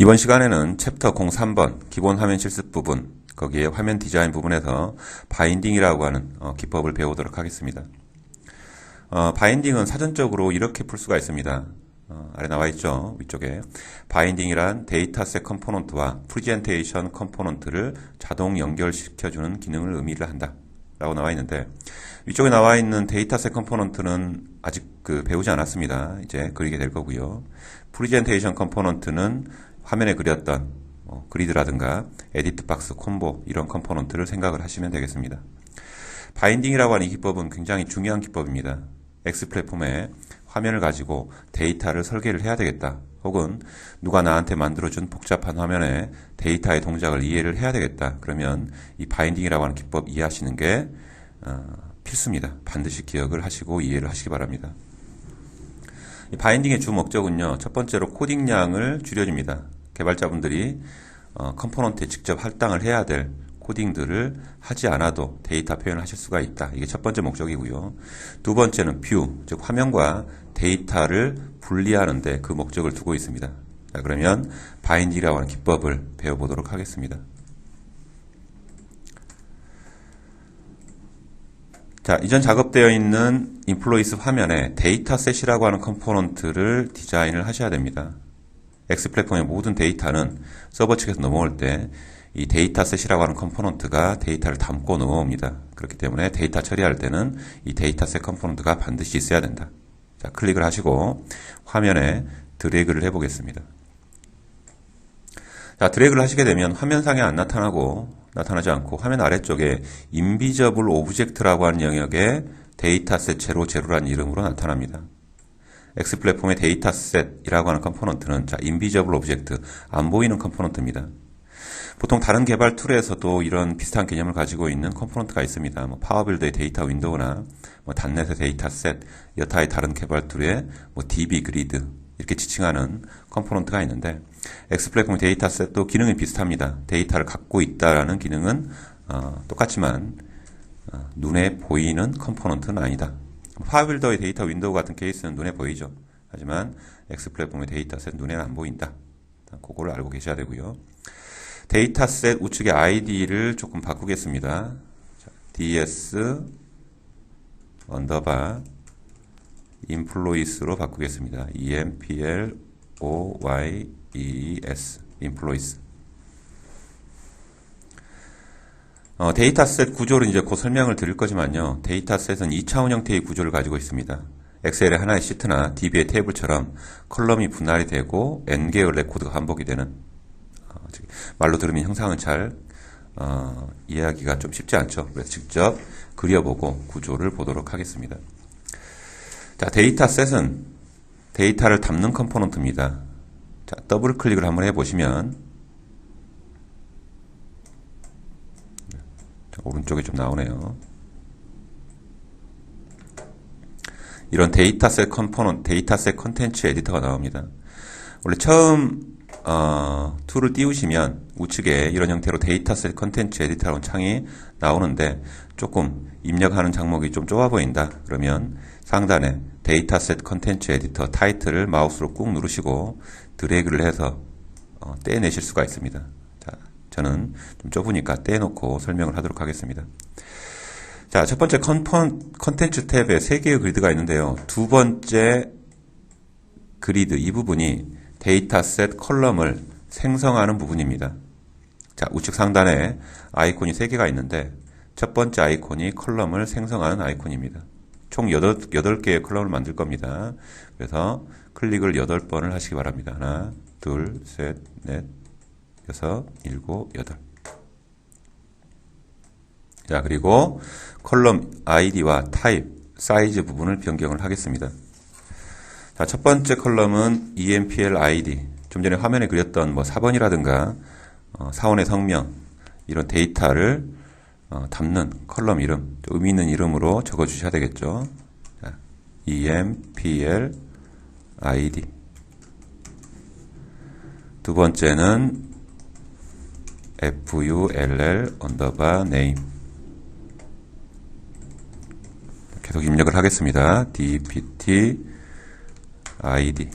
이번 시간에는 챕터 03번 기본 화면 실습 부분, 거기에 화면 디자인 부분에서 바인딩이라고 하는 기법을 배우도록 하겠습니다. 바인딩은 사전적으로 이렇게 풀 수가 있습니다. 아래 나와 있죠. 위쪽에 바인딩이란 데이터셋 컴포넌트와 프레젠테이션 컴포넌트를 자동 연결시켜주는 기능을 의미를 한다 라고 나와 있는데, 위쪽에 나와 있는 데이터셋 컴포넌트는 아직 배우지 않았습니다. 이제 그리게 될 거고요. 프레젠테이션 컴포넌트는 화면에 그렸던 그리드라든가 에디트 박스, 콤보 이런 컴포넌트를 생각을 하시면 되겠습니다. 바인딩이라고 하는 이 기법은 굉장히 중요한 기법입니다. X 플랫폼에 화면을 가지고 데이터를 설계를 해야 되겠다, 혹은 누가 나한테 만들어준 복잡한 화면에 데이터의 동작을 이해를 해야 되겠다, 그러면 이 바인딩이라고 하는 기법 이해하시는 게 필수입니다. 반드시 기억을 하시고 이해를 하시기 바랍니다. 이 바인딩의 주 목적은요, 첫 번째로 코딩량을 줄여줍니다. 개발자분들이 컴포넌트에 직접 할당을 해야 될 코딩들을 하지 않아도 데이터 표현을 하실 수가 있다. 이게 첫 번째 목적이고요. 두 번째는 뷰, 즉 화면과 데이터를 분리하는데 그 목적을 두고 있습니다. 자, 그러면 바인딩이라고 하는 기법을 배워보도록 하겠습니다. 자, 이전 작업되어 있는 인플로이스 화면에 데이터셋이라고 하는 컴포넌트를 디자인을 하셔야 됩니다. X 플랫폼의 모든 데이터는 서버 측에서 넘어올 때 이 데이터셋이라고 하는 컴포넌트가 데이터를 담고 넘어옵니다. 그렇기 때문에 데이터 처리할 때는 이 데이터셋 컴포넌트가 반드시 있어야 된다. 자, 클릭을 하시고 화면에 드래그를 해보겠습니다. 자, 드래그를 하시게 되면 화면상에 안 나타나지 않고 화면 아래쪽에 인비저블 오브젝트라고 하는 영역에 데이터셋 00라는 이름으로 나타납니다. X 플랫폼의 데이터셋이라고 하는 컴포넌트는 인비저블 오브젝트, 안 보이는 컴포넌트입니다. 보통 다른 개발 툴에서도 이런 비슷한 개념을 가지고 있는 컴포넌트가 있습니다. 파워빌더의 데이터 윈도우나 단넷의 데이터셋, 여타의 다른 개발 툴의 DB 그리드 이렇게 지칭하는 컴포넌트가 있는데, X 플랫폼의 데이터셋도 기능이 비슷합니다. 데이터를 갖고 있다라는 기능은 똑같지만 눈에 보이는 컴포넌트는 아니다. 파워빌더의 데이터 윈도우 같은 케이스는 눈에 보이죠. 하지만 X 플랫폼의 데이터셋 눈에는 안 보인다. 그거를 알고 계셔야 되고요. 데이터셋 우측의 ID를 조금 바꾸겠습니다. ds 언더바 employees로 바꾸겠습니다. employees employees. 데이터셋 구조를 이제 곧 설명을 드릴 거지만요, 데이터셋은 2차원 형태의 구조를 가지고 있습니다. 엑셀의 하나의 시트나 DB의 테이블처럼 컬럼이 분할이 되고 N개의 레코드가 반복이 되는, 말로 들으면 형상은 잘 이해하기가 좀 쉽지 않죠. 그래서 직접 그려보고 구조를 보도록 하겠습니다. 자, 데이터셋은 데이터를 담는 컴포넌트입니다. 자, 더블 클릭을 한번 해보시면 오른쪽에 좀 나오네요. 이런 데이터셋 컴포넌트, 데이터셋 컨텐츠 에디터가 나옵니다. 원래 처음 툴을 띄우시면 우측에 이런 형태로 데이터셋 컨텐츠 에디터라는 창이 나오는데, 조금 입력하는 장목이 좀 좁아 보인다 그러면 상단에 데이터셋 컨텐츠 에디터 타이틀을 마우스로 꾹 누르시고 드래그를 해서 떼내실 수가 있습니다. 자, 저는 좀 좁으니까 떼놓고 설명을 하도록 하겠습니다. 자, 첫 번째 컨텐츠 탭에 3개의 그리드가 있는데요, 두 번째 그리드, 이 부분이 데이터셋 컬럼을 생성하는 부분입니다. 자, 우측 상단에 아이콘이 3개가 있는데, 첫 번째 아이콘이 컬럼을 생성하는 아이콘입니다. 총 8개의 컬럼을 만들 겁니다. 그래서 클릭을 8번을 하시기 바랍니다. 하나, 둘, 셋, 넷, 여섯, 일곱, 여덟. 자, 그리고 컬럼 아이디와 타입, 사이즈 부분을 변경을 하겠습니다. 자, 첫 번째 컬럼은 empl id, 좀 전에 화면에 그렸던 4번이라든가 사원의 성명, 이런 데이터를 담는 컬럼 이름, 의미 있는 이름으로 적어 주셔야 되겠죠. 자, empl id. 두 번째는 full 언더바 name. 계속 입력을 하겠습니다. dpt id.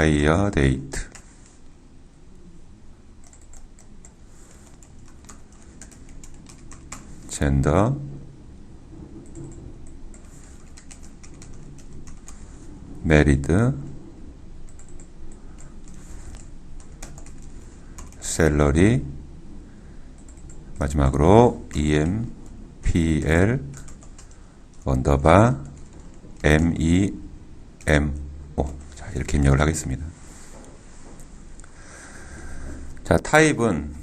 hire date. gender, married, salary, 마지막으로 empl 언더바 memo. 자, 이렇게 입력을 하겠습니다. 자, 타입은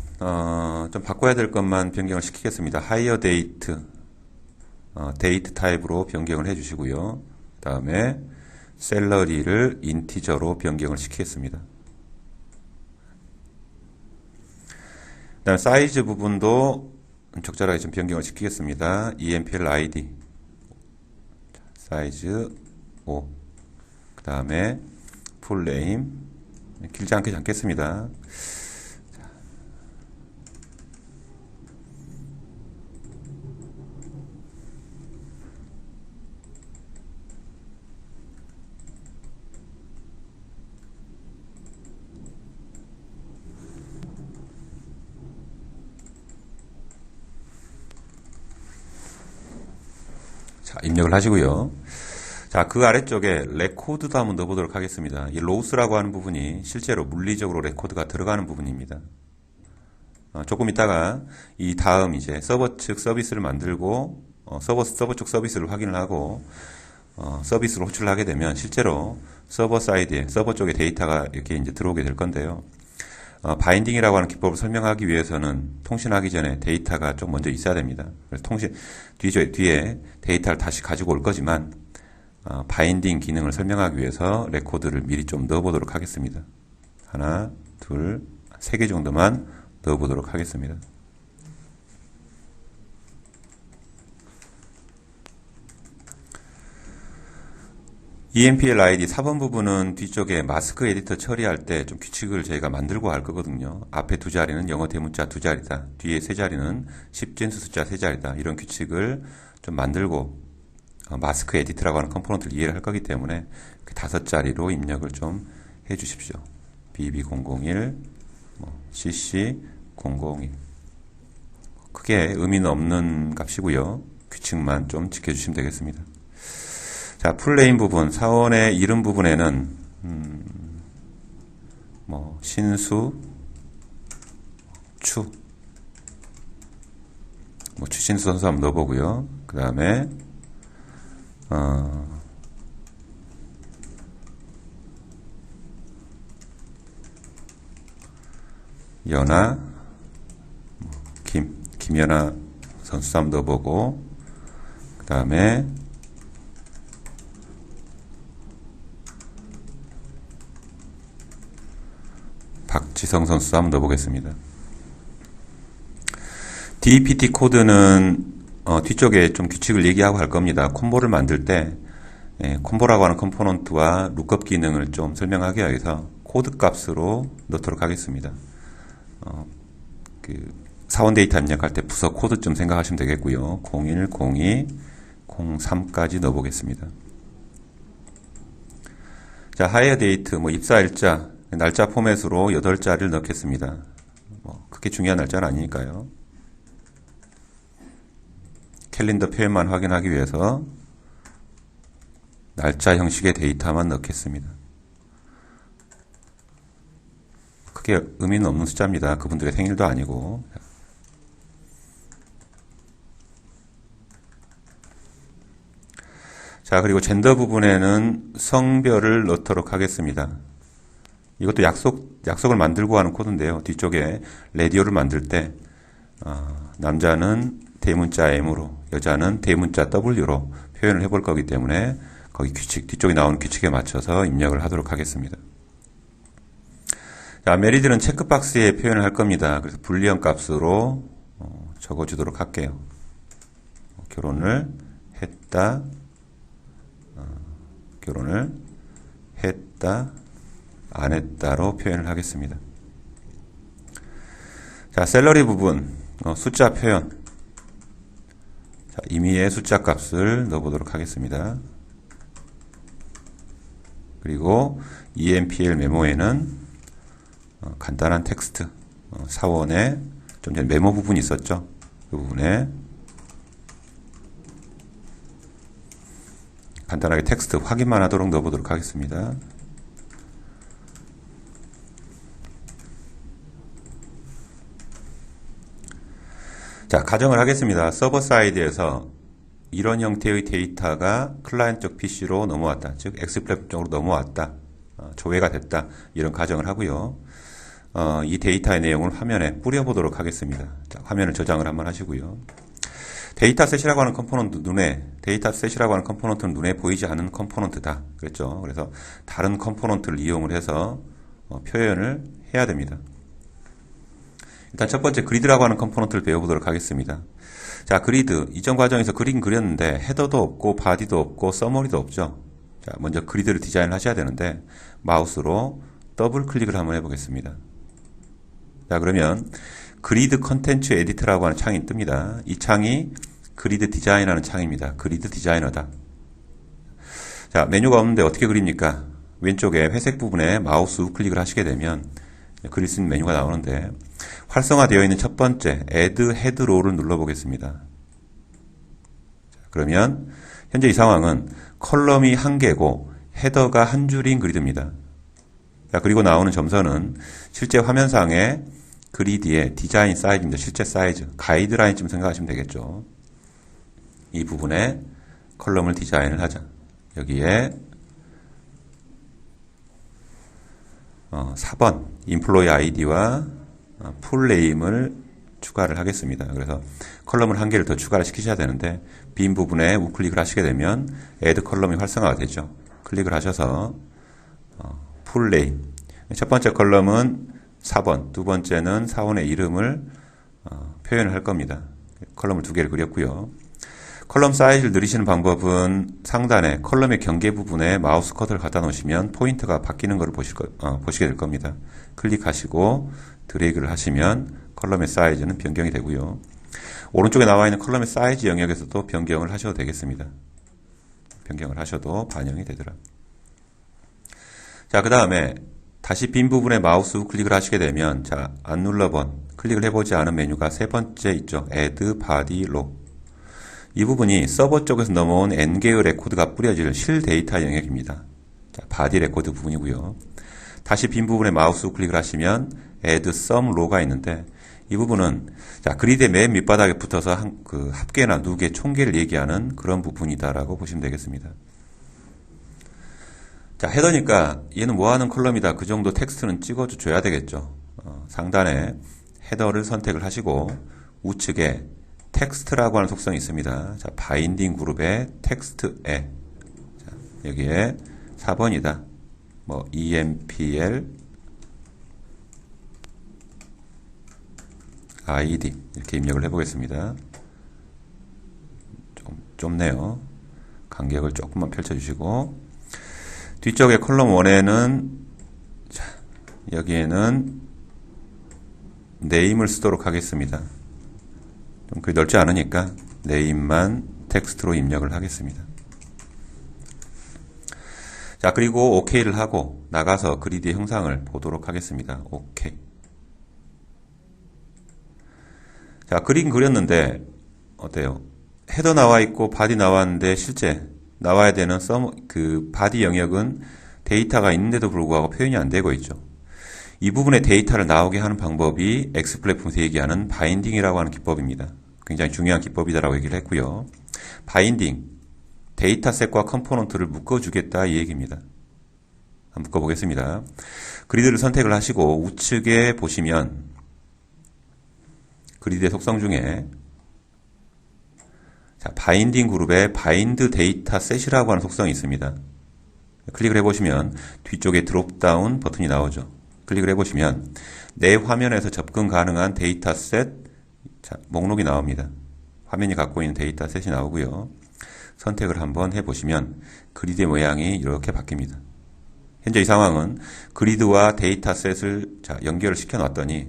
좀 바꿔야 될 것만 변경을 시키겠습니다. hire date, 데이트 타입으로 변경을 해주시고요. 그 다음에 셀러리를 인티저로 변경을 시키겠습니다. 그 다음 사이즈 부분도 적절하게 좀 변경을 시키겠습니다. empl id 사이즈 5. 그 다음에 풀네임 길지 않게 잡겠습니다. 자, 입력을 하시고요. 자, 그 아래쪽에 레코드도 한번 넣어보도록 하겠습니다. 이 로스라고 하는 부분이 실제로 물리적으로 레코드가 들어가는 부분입니다. 조금 있다가 이 다음 이제 서버 측 서비스를 만들고 서버 쪽 서비스를 확인을 하고 서비스로 호출을 하게 되면 실제로 서버 사이드에 서버 쪽에 데이터가 이렇게 이제 들어오게 될 건데요. 바인딩이라고 하는 기법을 설명하기 위해서는 통신하기 전에 데이터가 좀 먼저 있어야 됩니다. 그래서 뒤에 데이터를 다시 가지고 올 거지만 바인딩 기능을 설명하기 위해서 레코드를 미리 좀 넣어보도록 하겠습니다. 하나, 둘, 3개 정도만 넣어보도록 하겠습니다. empl id 4번 부분은 뒤쪽에 마스크 에디터 처리할 때 좀 규칙을 저희가 만들고 할 거거든요. 앞에 두 자리는 영어 대문자 두 자리다. 뒤에 세 자리는 10진수 숫자 세 자리다. 이런 규칙을 좀 만들고 마스크 에디터라고 하는 컴포넌트를 이해를 할 거기 때문에 5자리로 입력을 좀 해 주십시오. bb001, cc001. 크게 의미는 없는 값이고요. 규칙만 좀 지켜주시면 되겠습니다. 자, 풀네임 부분, 사원의 이름 부분에는 신수, 추신수 선수 한번 넣어보고요. 그 다음에 연아, 김연아 선수 한번 넣어보고, 그 다음에 박지성 선수 한번 넣어보겠습니다. DPT 코드는 뒤쪽에 좀 규칙을 얘기하고 할 겁니다. 콤보를 만들 때 콤보라고 하는 컴포넌트와 룩업 기능을 좀 설명하기 위해서 코드 값으로 넣도록 하겠습니다. 사원 데이터 입력할 때 부서 코드 좀 생각하시면 되겠고요. 01, 02, 03까지 넣어보겠습니다. 자, 하이어 데이트, 입사일자, 날짜 포맷으로 8자리를 넣겠습니다. 그렇게 중요한 날짜는 아니니까요. 캘린더 표현만 확인하기 위해서 날짜 형식의 데이터만 넣겠습니다. 크게 의미는 없는 숫자입니다. 그분들의 생일도 아니고. 자, 그리고 젠더 부분에는 성별을 넣도록 하겠습니다. 이것도 약속을 만들고 하는 코드인데요. 뒤쪽에 라디오를 만들 때 남자는 대문자 M으로, 여자는 대문자 W로 표현을 해볼 거기 때문에 거기 뒤쪽에 나오는 규칙에 맞춰서 입력을 하도록 하겠습니다. 자, 메리드는 체크박스에 표현을 할 겁니다. 그래서 불리언 값으로 적어주도록 할게요. 결혼을 했다, 안 했다로 표현을 하겠습니다. 자, 셀러리 부분, 숫자 표현. 자, 임의의 숫자 값을 넣어보도록 하겠습니다. 그리고 EMPL 메모에는 간단한 텍스트, 사원에 좀 전에 메모 부분이 있었죠. 그 부분에 간단하게 텍스트 확인만 하도록 넣어보도록 하겠습니다. 자, 가정을 하겠습니다. 서버 사이드에서 이런 형태의 데이터가 클라이언트 쪽 PC로 넘어왔다. 즉, X플랫폼 쪽으로 넘어왔다. 조회가 됐다. 이런 가정을 하고요. 이 데이터의 내용을 화면에 뿌려보도록 하겠습니다. 자, 화면을 저장을 한번 하시고요. 데이터셋이라고 하는 컴포넌트는 눈에 보이지 않는 컴포넌트다. 그랬죠. 그래서 다른 컴포넌트를 이용을 해서 표현을 해야 됩니다. 일단 첫 번째 그리드라고 하는 컴포넌트를 배워보도록 하겠습니다. 자, 그리드. 이전 과정에서 그리긴 그렸는데 헤더도 없고 바디도 없고 서머리도 없죠. 자, 먼저 그리드를 디자인을 하셔야 되는데 마우스로 더블 클릭을 한번 해보겠습니다. 자, 그러면 그리드 컨텐츠 에디터라고 하는 창이 뜹니다. 이 창이 그리드 디자인하는 창입니다. 그리드 디자이너다. 자, 메뉴가 없는데 어떻게 그립니까? 왼쪽에 회색 부분에 마우스 우클릭을 하시게 되면 그릴 수 있는 메뉴가 나오는데 활성화되어 있는 첫 번째 Add Head Row를 눌러보겠습니다. 자, 그러면 현재 이 상황은 컬럼이 한 개고 헤더가 한 줄인 그리드입니다. 자, 그리고 나오는 점선은 실제 화면상의 그리드의 디자인 사이즈입니다. 실제 사이즈, 가이드라인쯤 생각하시면 되겠죠. 이 부분에 컬럼을 디자인을 하자. 여기에 4번 인플로이 아이디와 풀네임을 추가를 하겠습니다. 그래서 컬럼을 한 개를 더 추가를 시키셔야 되는데 빈 부분에 우클릭을 하시게 되면 애드 컬럼이 활성화가 되죠. 클릭을 하셔서 풀네임, 첫 번째 컬럼은 4번, 두 번째는 사원의 이름을 표현을 할 겁니다. 컬럼을 두 개를 그렸고요. 컬럼 사이즈를 늘리시는 방법은 상단에 컬럼의 경계 부분에 마우스 커서를 갖다 놓으시면 포인트가 바뀌는 것을 보시게 될 겁니다. 클릭하시고 드래그를 하시면 컬럼의 사이즈는 변경이 되고요. 오른쪽에 나와 있는 컬럼의 사이즈 영역에서도 변경을 하셔도 되겠습니다. 변경을 하셔도 반영이 되더라. 자, 그 다음에 다시 빈 부분에 마우스 우클릭을 하시게 되면 자, 안 눌러본 클릭을 해보지 않은 메뉴가 세 번째 있죠. Add Body Row. 이 부분이 서버 쪽에서 넘어온 N개의 레코드가 뿌려질 실 데이터 영역입니다. 자, 바디 레코드 부분이고요. 다시 빈 부분에 마우스 우클릭을 하시면 Add Some Row가 있는데 이 부분은 자, 그리드의 맨 밑바닥에 붙어서 그 합계나 누계, 총계를 얘기하는 그런 부분이다라고 보시면 되겠습니다. 자, 헤더니까 얘는 뭐하는 컬럼이다. 그 정도 텍스트는 찍어줘야 되겠죠. 상단에 헤더를 선택을 하시고 우측에 텍스트라고 하는 속성이 있습니다. 자, 바인딩 그룹의 텍스트에 자, 여기에 4번이다. 뭐 EMPL ID 이렇게 입력을 해보겠습니다. 좀 좁네요. 간격을 조금만 펼쳐주시고 뒤쪽에 컬럼 1에는 자, 여기에는 네임을 쓰도록 하겠습니다. 좀 그리 넓지 않으니까 네임만 텍스트로 입력을 하겠습니다. 자, 그리고 OK를 하고 나가서 그리드의 형상을 보도록 하겠습니다. OK. 자, 그림 그렸는데 어때요? 헤더 나와 있고 바디 나왔는데 실제 나와야 되는 그 바디 영역은 데이터가 있는데도 불구하고 표현이 안 되고 있죠. 이 부분에 데이터를 나오게 하는 방법이 X플랫폼에서 얘기하는 바인딩이라고 하는 기법입니다. 굉장히 중요한 기법이다라고 얘기를 했고요. 바인딩, 데이터셋과 컴포넌트를 묶어주겠다 이 얘기입니다. 한번 묶어보겠습니다. 그리드를 선택을 하시고 우측에 보시면 그리드의 속성 중에 자, 바인딩 그룹에 바인드 데이터 셋이라고 하는 속성이 있습니다. 클릭을 해보시면 뒤쪽에 드롭다운 버튼이 나오죠. 클릭을 해보시면 내 화면에서 접근 가능한 데이터 셋 목록이 나옵니다. 화면이 갖고 있는 데이터 셋이 나오고요. 선택을 한번 해보시면 그리드의 모양이 이렇게 바뀝니다. 현재 이 상황은 그리드와 데이터 셋을 연결을 시켜놨더니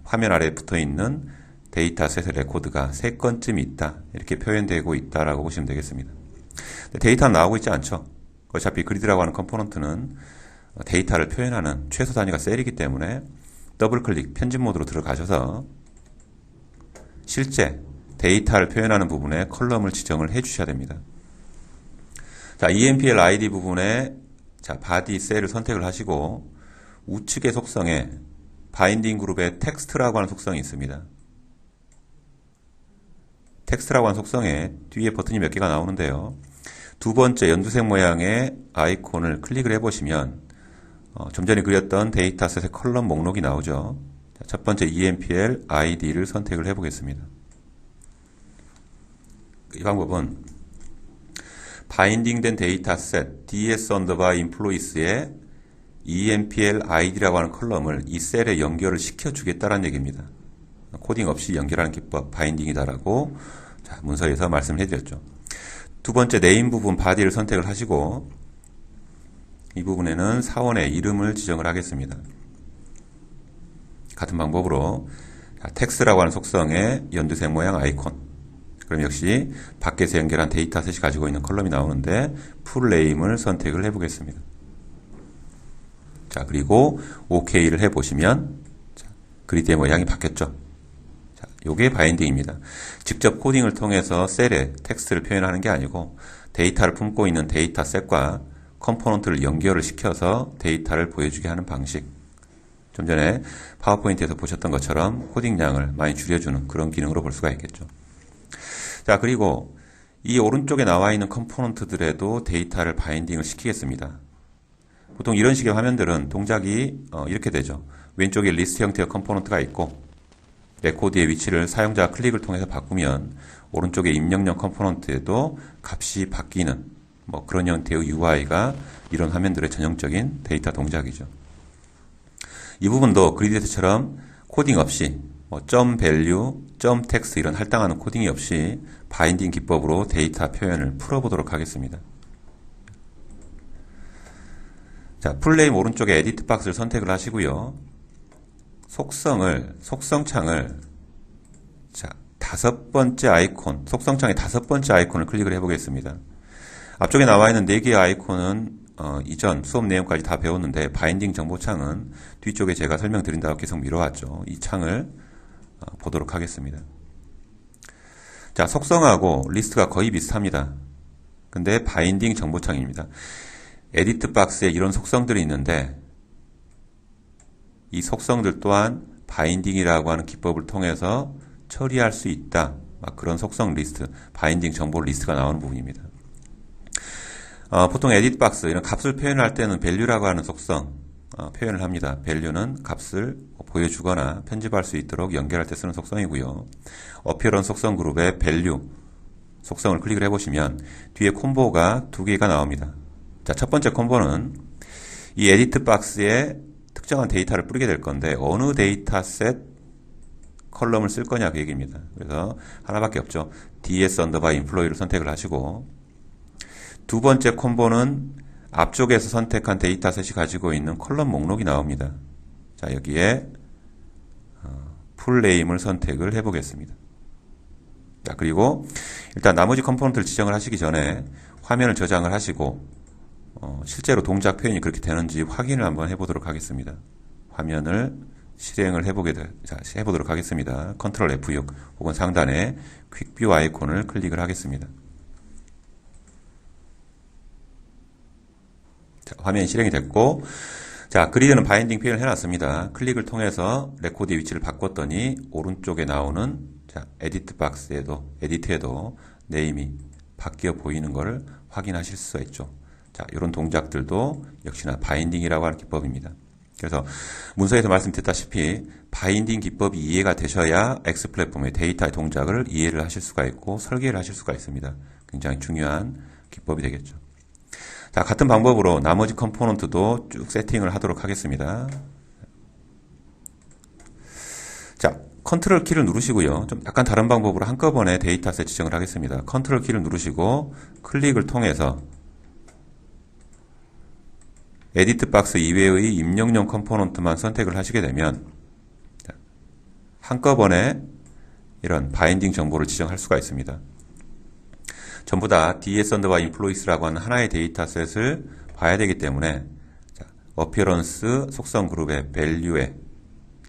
화면 아래에 붙어있는 데이터셋의 레코드가 3건쯤 있다. 이렇게 표현되고 있다라고 보시면 되겠습니다. 데이터는 나오고 있지 않죠. 어차피 그리드라고 하는 컴포넌트는 데이터를 표현하는 최소 단위가 셀이기 때문에 더블 클릭 편집 모드로 들어가셔서 실제 데이터를 표현하는 부분에 컬럼을 지정을 해 주셔야 됩니다. 자, EMPL ID 부분에 자, 바디 셀을 선택을 하시고 우측의 속성에 바인딩 그룹에 텍스트라고 하는 속성이 있습니다. 텍스트라고 하는 속성에 뒤에 버튼이 몇 개가 나오는데요. 두 번째 연두색 모양의 아이콘을 클릭을 해보시면 좀 전에 그렸던 데이터셋의 컬럼 목록이 나오죠. 자, 첫 번째 EMPL ID를 선택을 해보겠습니다. 이 방법은 바인딩된 데이터셋 ds_employees의 EMPL ID라고 하는 컬럼을 이 셀에 연결을 시켜주겠다는 얘기입니다. 코딩 없이 연결하는 기법 바인딩이다라고 자, 문서에서 말씀을 해드렸죠. 두 번째 네임 부분 바디를 선택을 하시고 이 부분에는 사원의 이름을 지정을 하겠습니다. 같은 방법으로 자, 텍스트라고 하는 속성의 연두색 모양 아이콘 그럼 역시 밖에서 연결한 데이터셋이 가지고 있는 컬럼이 나오는데 풀 네임을 선택을 해보겠습니다. 자, 그리고 OK를 해보시면 자, 그리드의 모양이 바뀌었죠. 자, 요게 바인딩입니다. 직접 코딩을 통해서 셀에 텍스트를 표현하는 게 아니고 데이터를 품고 있는 데이터셋과 컴포넌트를 연결을 시켜서 데이터를 보여주게 하는 방식. 좀 전에 파워포인트에서 보셨던 것처럼 코딩량을 많이 줄여주는 그런 기능으로 볼 수가 있겠죠. 자, 그리고 이 오른쪽에 나와 있는 컴포넌트들에도 데이터를 바인딩을 시키겠습니다. 보통 이런 식의 화면들은 동작이 이렇게 되죠. 왼쪽에 리스트 형태의 컴포넌트가 있고 레코드의 위치를 사용자 클릭을 통해서 바꾸면 오른쪽에 입력령 컴포넌트에도 값이 바뀌는 뭐 그런 형태의 UI가 이런 화면들의 전형적인 데이터 동작이죠. 이 부분도 그리드처럼 코딩 없이 뭐 .value, .text 이런 할당하는 코딩이 없이 바인딩 기법으로 데이터 표현을 풀어보도록 하겠습니다. 자, 풀네임 오른쪽에 에디트 박스를 선택을 하시고요. 속성창을 자, 다섯 번째 아이콘, 속성창의 다섯 번째 아이콘을 클릭을 해보겠습니다. 앞쪽에 나와 있는 4개의 아이콘은 이전 수업 내용까지 다 배웠는데 바인딩 정보창은 뒤쪽에 제가 설명드린다고 계속 미뤄왔죠. 이 창을 보도록 하겠습니다. 자, 속성하고 리스트가 거의 비슷합니다. 근데 바인딩 정보창입니다. 에디트 박스에 이런 속성들이 있는데 이 속성들 또한 바인딩이라고 하는 기법을 통해서 처리할 수 있다. 그런 속성 리스트, 바인딩 정보 리스트가 나오는 부분입니다. 보통 에디트 박스 이런 값을 표현할 때는 value라고 하는 속성 표현을 합니다. value는 값을 보여주거나 편집할 수 있도록 연결할 때 쓰는 속성이고요. appearance 속성 그룹의 value 속성을 클릭을 해보시면 뒤에 콤보가 2개가 나옵니다. 자, 첫 번째 콤보는 이 에디트 박스에 특정한 데이터를 뿌리게 될 건데 어느 데이터셋 컬럼을 쓸 거냐 그 얘기입니다. 그래서 하나밖에 없죠. ds_employee를 선택을 하시고 두 번째 콤보는 앞쪽에서 선택한 데이터셋이 가지고 있는 컬럼 목록이 나옵니다. 자, 여기에 풀네임을 선택을 해보겠습니다. 자, 그리고 일단 나머지 컴포넌트를 지정을 하시기 전에 화면을 저장을 하시고 실제로 동작 표현이 그렇게 되는지 확인을 한번 해보도록 하겠습니다. 화면을 실행을 해보도록 하겠습니다. 컨트롤 F6 혹은 상단에 퀵뷰 아이콘을 클릭을 하겠습니다. 자, 화면이 실행이 됐고, 자, 그리드는 바인딩 표현을 해놨습니다. 클릭을 통해서 레코드의 위치를 바꿨더니 오른쪽에 나오는 자, 에디트 박스에도, 에디트에도 네임이 바뀌어 보이는 것을 확인하실 수가 있죠. 자, 이런 동작들도 역시나 바인딩이라고 하는 기법입니다. 그래서 문서에서 말씀드렸다시피 바인딩 기법이 이해가 되셔야 X 플랫폼의 데이터의 동작을 이해를 하실 수가 있고 설계를 하실 수가 있습니다. 굉장히 중요한 기법이 되겠죠. 자, 같은 방법으로 나머지 컴포넌트도 쭉 세팅을 하도록 하겠습니다. 자, 컨트롤 키를 누르시고요. 좀 약간 다른 방법으로 한꺼번에 데이터셋 지정을 하겠습니다. 컨트롤 키를 누르시고 클릭을 통해서 에디트 박스 이외의 입력용 컴포넌트만 선택을 하시게 되면 한꺼번에 이런 바인딩 정보를 지정할 수가 있습니다. 전부 다 ds 언더바 인플로이스라고 하는 하나의 데이터셋을 봐야 되기 때문에 자, 어피어런스 속성 그룹의 밸류의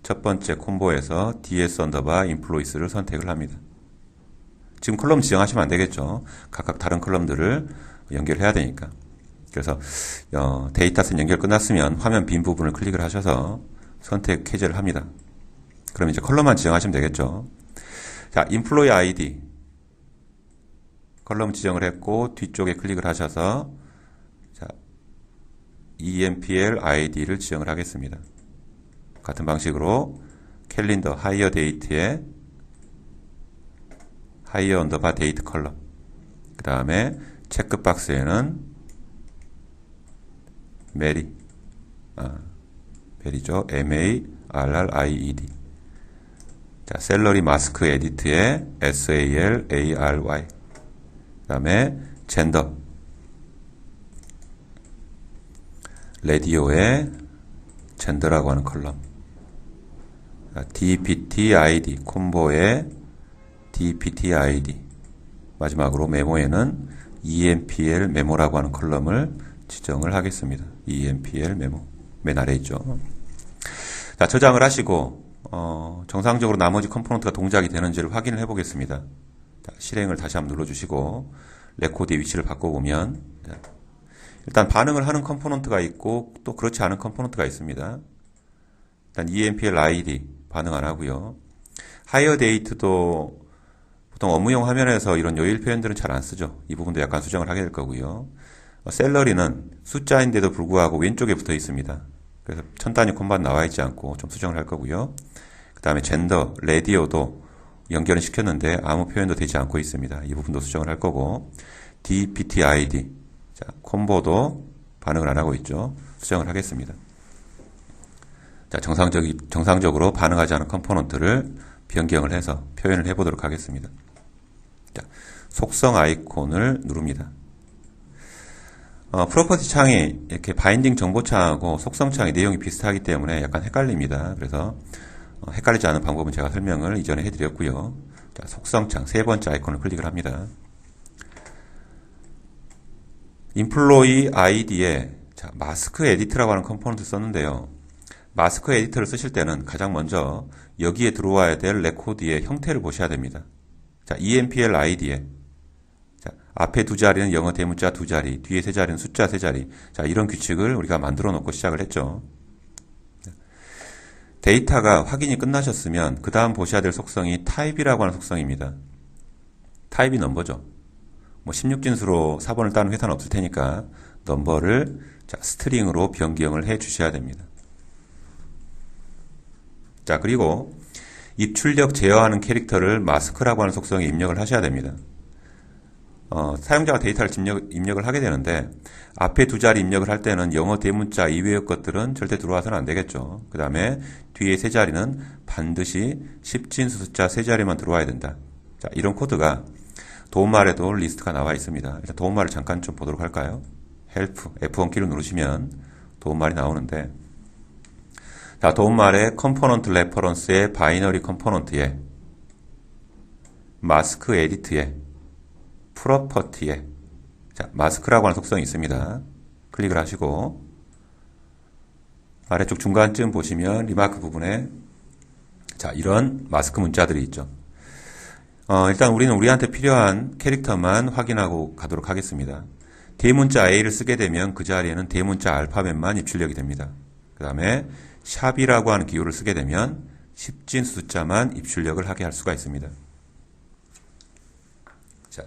첫 번째 콤보에서 ds 언더바 인플로이스를 선택을 합니다. 지금 컬럼 지정하시면 안 되겠죠. 각각 다른 컬럼들을 연결해야 되니까. 그래서 데이터셋 연결 끝났으면 화면 빈 부분을 클릭을 하셔서 선택 해제를 합니다. 그럼 이제 컬럼만 지정하시면 되겠죠. 자, employee ID 컬럼 지정을 했고 뒤쪽에 클릭을 하셔서 자, empl id를 지정을 하겠습니다. 같은 방식으로 캘린더 하이어 데이트에 하이어 언더바 데이트 컬럼 그 다음에 체크박스에는 메리죠. MARRIED. 자, 셀러리 마스크 에디트에 SALARY. 그 다음에 젠더. 레디오에 젠더라고 하는 컬럼. DPTID. 콤보에 DPTID. 마지막으로 메모에는 EMPL 메모라고 하는 컬럼을 지정을 하겠습니다. EMPL 메모. 맨 아래 있죠. 자, 저장을 하시고, 정상적으로 나머지 컴포넌트가 동작이 되는지를 확인을 해 보겠습니다. 자, 실행을 다시 한번 눌러주시고, 레코드의 위치를 바꿔보면, 자, 일단 반응을 하는 컴포넌트가 있고, 또 그렇지 않은 컴포넌트가 있습니다. 일단 EMPL ID 반응 안 하고요. 하이어 데이트도 보통 업무용 화면에서 이런 요일 표현들은 잘 안 쓰죠. 이 부분도 약간 수정을 하게 될 거고요. 셀러리는 숫자인데도 불구하고 왼쪽에 붙어 있습니다. 그래서 천 단위 콤만 나와 있지 않고 좀 수정을 할 거고요. 그 다음에 젠더, 레디오도 연결은 시켰는데 아무 표현도 되지 않고 있습니다. 이 부분도 수정을 할 거고 DPTID 자, 콤보도 반응을 안 하고 있죠. 수정을 하겠습니다. 자, 정상적으로 반응하지 않은 컴포넌트를 변경을 해서 표현을 해보도록 하겠습니다. 자, 속성 아이콘을 누릅니다. 프로퍼티 창이 이렇게 바인딩 정보 창하고 속성 창의 내용이 비슷하기 때문에 약간 헷갈립니다. 그래서 헷갈리지 않은 방법은 제가 설명을 이전에 해드렸고요. 자, 속성 창 세 번째 아이콘을 클릭을 합니다. Employee ID에 자, 마스크 에디트라고 하는 컴포넌트 썼는데요. 마스크 에디터를 쓰실 때는 가장 먼저 여기에 들어와야 될 레코드의 형태를 보셔야 됩니다. 자, EMPL ID에 자, 앞에 두 자리는 영어 대문자 두 자리, 뒤에 세 자리는 숫자 세 자리. 자, 이런 규칙을 우리가 만들어 놓고 시작을 했죠. 데이터가 확인이 끝나셨으면 그 다음 보셔야 될 속성이 타입이라고 하는 속성입니다. 타입이 넘버죠. 뭐 16진수로 4번을 따는 회사는 없을 테니까 넘버를 자, 스트링으로 변경을 해 주셔야 됩니다. 자, 그리고 입출력 제어하는 캐릭터를 마스크라고 하는 속성에 입력을 하셔야 됩니다. 사용자가 데이터를 입력을 하게 되는데 앞에 두 자리 입력을 할 때는 영어 대문자 이외의 것들은 절대 들어와서는 안 되겠죠. 그 다음에 뒤에 세 자리는 반드시 10진수 숫자 세 자리만 들어와야 된다. 자, 이런 코드가 도움말에도 리스트가 나와 있습니다. 일단 도움말을 잠깐 좀 보도록 할까요? 헬프 F1 키를 누르시면 도움말이 나오는데 자, 도움말의 컴포넌트 레퍼런스의 바이너리 컴포넌트에 마스크 에디트에 프로퍼티에 자, 마스크라고 하는 속성이 있습니다. 클릭을 하시고 아래쪽 중간쯤 보시면 리마크 부분에 자, 이런 마스크 문자들이 있죠. 일단 우리는 우리한테 필요한 캐릭터만 확인하고 가도록 하겠습니다. 대문자 A를 쓰게 되면 그 자리에는 대문자 알파벳만 입출력이 됩니다. 그 다음에 샵이라고 하는 기호를 쓰게 되면 10진 숫자만 입출력을 하게 할 수가 있습니다. 자,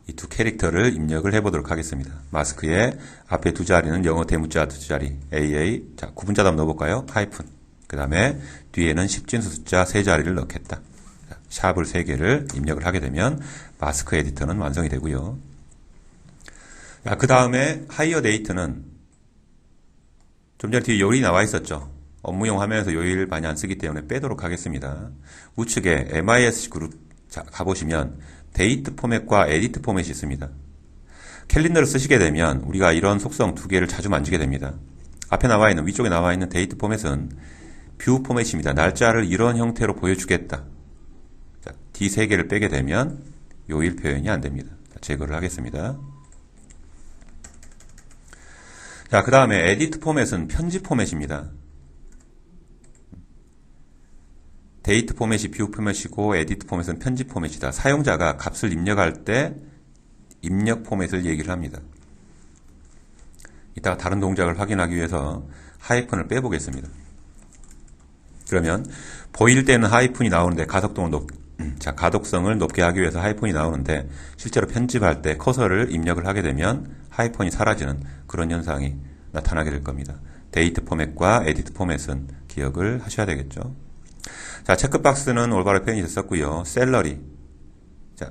이 두 캐릭터를 입력을 해보도록 하겠습니다. 마스크의 앞에 두 자리는 영어 대문자 두 자리 AA 자, 구분자 답 넣어볼까요? 하이픈 그 다음에 뒤에는 10진수 숫자 세 자리를 넣겠다. 자, 샵을 세 개를 입력을 하게 되면 마스크 에디터는 완성이 되고요. 그 다음에 하이어 데이트는 좀 전에 뒤에 요일이 나와 있었죠. 업무용 화면에서 요일 많이 안 쓰기 때문에 빼도록 하겠습니다. 우측에 MIS 그룹 자, 가보시면 데이트 포맷과 에디트 포맷이 있습니다. 캘린더를 쓰시게 되면 우리가 이런 속성 두 개를 자주 만지게 됩니다. 앞에 나와 있는 위쪽에 나와 있는 데이트 포맷은 뷰 포맷입니다. 날짜를 이런 형태로 보여주겠다. 자, D 세 개를 빼게 되면 요일 표현이 안 됩니다. 제거를 하겠습니다. 자, 그 다음에 에디트 포맷은 편집 포맷입니다. 데이트 포맷이 뷰 포맷이고 에디트 포맷은 편집 포맷이다. 사용자가 값을 입력할 때 입력 포맷을 얘기를 합니다. 이따가 다른 동작을 확인하기 위해서 하이픈을 빼보겠습니다. 그러면 보일 때는 하이픈이 나오는데 가독성을 높게 하기 위해서 하이픈이 나오는데 실제로 편집할 때 커서를 입력을 하게 되면 하이픈이 사라지는 그런 현상이 나타나게 될 겁니다. 데이트 포맷과 에디트 포맷은 기억을 하셔야 되겠죠. 자, 체크박스는 올바로 표현이 됐었고요. 셀러리. 자,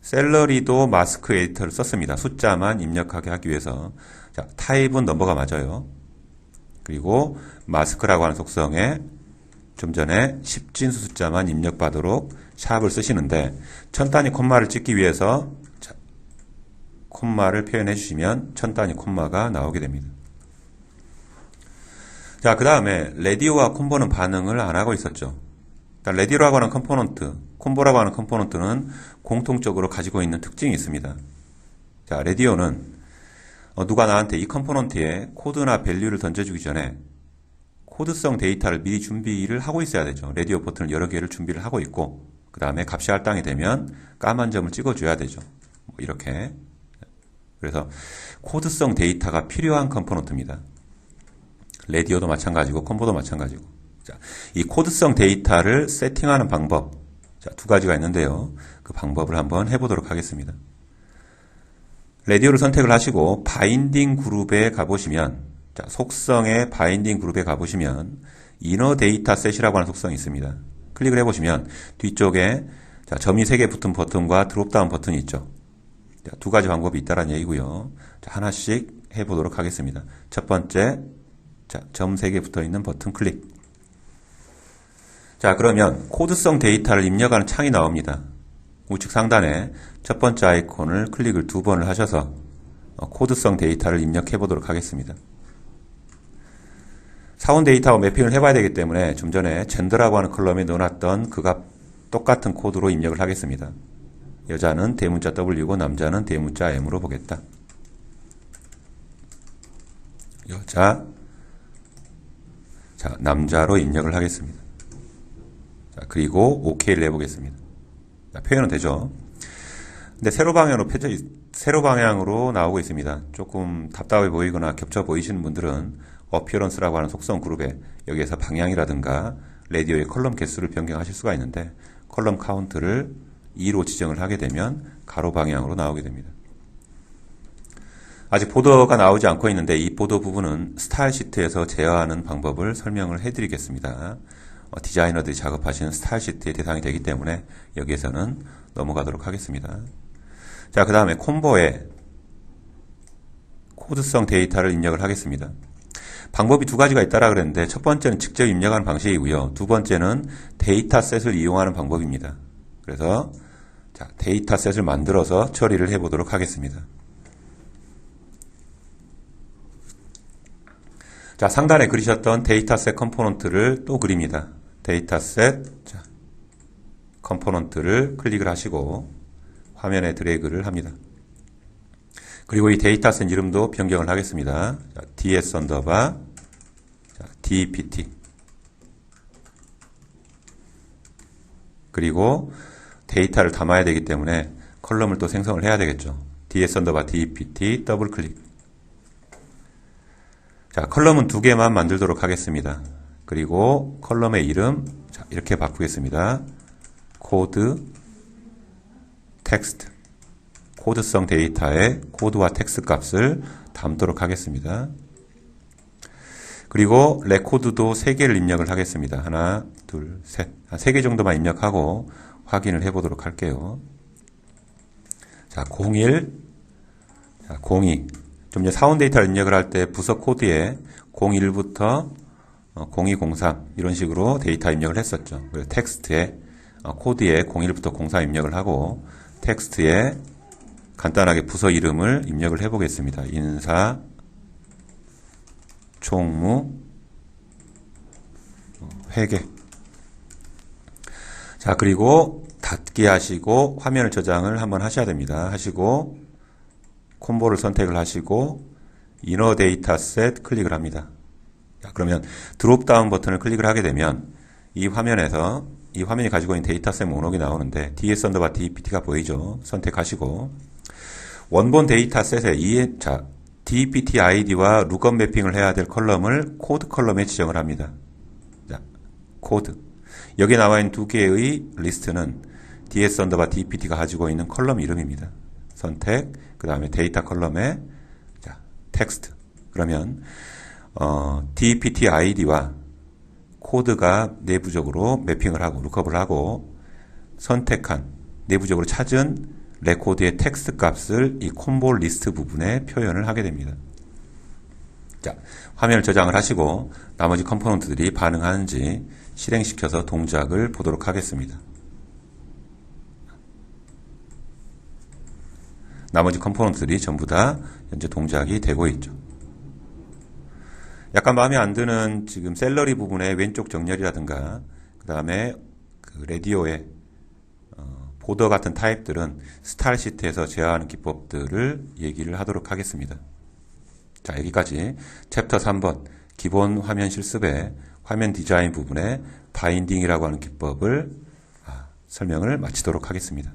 셀러리도 마스크 에디터를 썼습니다. 숫자만 입력하게 하기 위해서. 자, 타입은 넘버가 맞아요. 그리고 마스크라고 하는 속성에 좀 전에 10진수 숫자만 입력받도록 샵을 쓰시는데 천 단위 콤마를 찍기 위해서 자, 콤마를 표현해 주시면 천 단위 콤마가 나오게 됩니다. 자, 그 다음에 레디오와 콤보는 반응을 안 하고 있었죠. 레디오라고 하는 컴포넌트, 콤보라고 하는 컴포넌트는 공통적으로 가지고 있는 특징이 있습니다. 자, 레디오는 누가 나한테 이 컴포넌트에 코드나 밸류를 던져주기 전에 코드성 데이터를 미리 준비를 하고 있어야 되죠. 레디오 버튼을 여러 개를 준비를 하고 있고 그 다음에 값이 할당이 되면 까만 점을 찍어줘야 되죠. 이렇게. 그래서 코드성 데이터가 필요한 컴포넌트입니다. 레디오도 마찬가지고 콤보도 마찬가지고. 자, 이 코드성 데이터를 세팅하는 방법, 자, 두 가지가 있는데요. 그 방법을 한번 해보도록 하겠습니다. 레디오를 선택을 하시고 바인딩 그룹에 가보시면, 자, 속성의 바인딩 그룹에 가보시면 이너 데이터 셋이라고 하는 속성이 있습니다. 클릭을 해보시면 뒤쪽에 자, 점이 3개 붙은 버튼과 드롭다운 버튼이 있죠. 자, 두 가지 방법이 있다는 얘기고요. 자, 하나씩 해보도록 하겠습니다. 첫 번째, 자, 점 3개 붙어 있는 버튼 클릭. 자, 그러면 코드성 데이터를 입력하는 창이 나옵니다. 우측 상단에 첫 번째 아이콘을 클릭을 2번을 하셔서 코드성 데이터를 입력해 보도록 하겠습니다. 사원 데이터와 매핑을 해봐야 되기 때문에 좀 전에 젠더라고 하는 컬럼에 넣어놨던 그 값 똑같은 코드로 입력을 하겠습니다. 여자는 대문자 W고 남자는 대문자 M으로 보겠다. 여자, 자, 남자로 입력을 하겠습니다. 자, 그리고 OK를 해보겠습니다. 자, 표현은 되죠. 근데 세로 방향으로 나오고 있습니다. 조금 답답해 보이거나 겹쳐 보이시는 분들은 어피어런스라고 하는 속성 그룹에 여기에서 방향이라든가 레디오의 컬럼 개수를 변경하실 수가 있는데 컬럼 카운트를 2로 지정을 하게 되면 가로 방향으로 나오게 됩니다. 아직 보더가 나오지 않고 있는데 이 보더 부분은 스타일 시트에서 제어하는 방법을 설명을 해드리겠습니다. 디자이너들이 작업하시는 스타일 시트의 대상이 되기 때문에 여기에서는 넘어가도록 하겠습니다. 자, 그 다음에 콤보에 코드성 데이터를 입력을 하겠습니다. 방법이 두 가지가 있다라 그랬는데 첫 번째는 직접 입력하는 방식이고요. 두 번째는 데이터셋을 이용하는 방법입니다. 그래서 자, 데이터셋을 만들어서 처리를 해보도록 하겠습니다. 자, 상단에 그리셨던 데이터셋 컴포넌트를 또 그립니다. 데이터셋 자, 컴포넌트를 클릭을 하시고 화면에 드래그를 합니다. 그리고 이 데이터셋 이름도 변경을 하겠습니다. 자, ds 언더바 dpt 그리고 데이터를 담아야 되기 때문에 컬럼을 또 생성을 해야 되겠죠. ds 언더바 dpt 더블 클릭. 자, 컬럼은 2개만 만들도록 하겠습니다. 그리고 컬럼의 이름 자, 이렇게 바꾸겠습니다. 코드 텍스트 코드성 데이터에 코드와 텍스트 값을 담도록 하겠습니다. 그리고 레코드도 3개를 입력을 하겠습니다. 하나, 둘, 셋. 한 3개 정도만 입력하고 확인을 해보도록 할게요. 자, 01, 자, 02. 좀 전에 사원 데이터를 입력을 할 때 부서 코드에 01부터 0203 이런 식으로 데이터 입력을 했었죠. 그래서 텍스트에 코드에 01부터 03 입력을 하고 텍스트에 간단하게 부서 이름을 입력을 해보겠습니다. 인사, 총무, 회계. 자, 그리고 닫기 하시고 화면을 저장을 한번 하셔야 됩니다. 하시고 콤보를 선택을 하시고 이너 데이터 셋 클릭을 합니다. 자, 그러면 드롭다운 버튼을 클릭을 하게 되면 이 화면에서 이 화면이 가지고 있는 데이터셋 목록이 나오는데 ds 언더바 dept가 보이죠. 선택하시고 원본 데이터셋에 자, dept id와 룩업 매핑을 해야 될 컬럼을 코드 컬럼에 지정을 합니다. 자, 코드. 여기 나와 있는 두 개의 리스트는 ds 언더바 dept가 가지고 있는 컬럼 이름입니다. 선택, 그 다음에 데이터 컬럼에 자, 텍스트. 그러면 dept id와 코드가 내부적으로 매핑을 하고 룩업을 하고 선택한 내부적으로 찾은 레코드의 텍스트 값을 이 콤보 리스트 부분에 표현을 하게 됩니다. 자, 화면을 저장을 하시고 나머지 컴포넌트들이 반응하는지 실행시켜서 동작을 보도록 하겠습니다. 나머지 컴포넌트들이 전부 다 현재 동작이 되고 있죠. 약간 마음에 안 드는 지금 셀러리 부분의 왼쪽 정렬이라든가 그 다음에 그 라디오의 보더 같은 타입들은 스타일 시트에서 제어하는 기법들을 얘기를 하도록 하겠습니다. 자, 여기까지 챕터 3번 기본 화면 실습의 화면 디자인 부분의 바인딩이라고 하는 기법을 설명을 마치도록 하겠습니다.